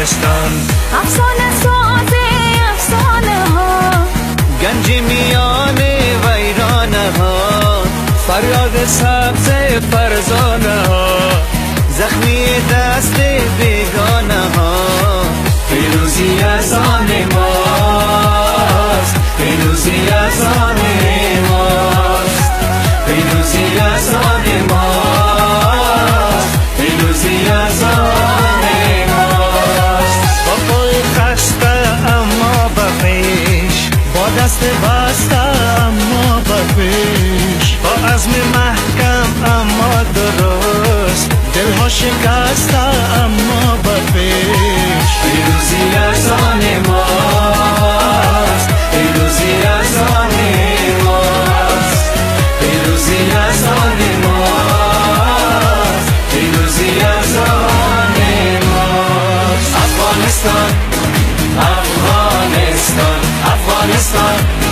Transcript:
افغانستان. افسانه ساز افسانه ها، گنج میان ویرانه ها، فریاد سبز فرزانه ها، زخمی دست بیگانه ها. پیروزی از آن ماست، پیروزی از آن ماست، پیروزی از آن ماست، پیروزی از آن ماست. با پای خسته اما به پیش، با دست بسته اما به پیش، با عزم محکم اما درست، دلها شکسته اما به پیش. پیروزی از آن ماست، پیروزی از آن ماست، پیروزی از آن ماست، پیروزی از آن ماست. افغانستان، افغانستان، افغانستان.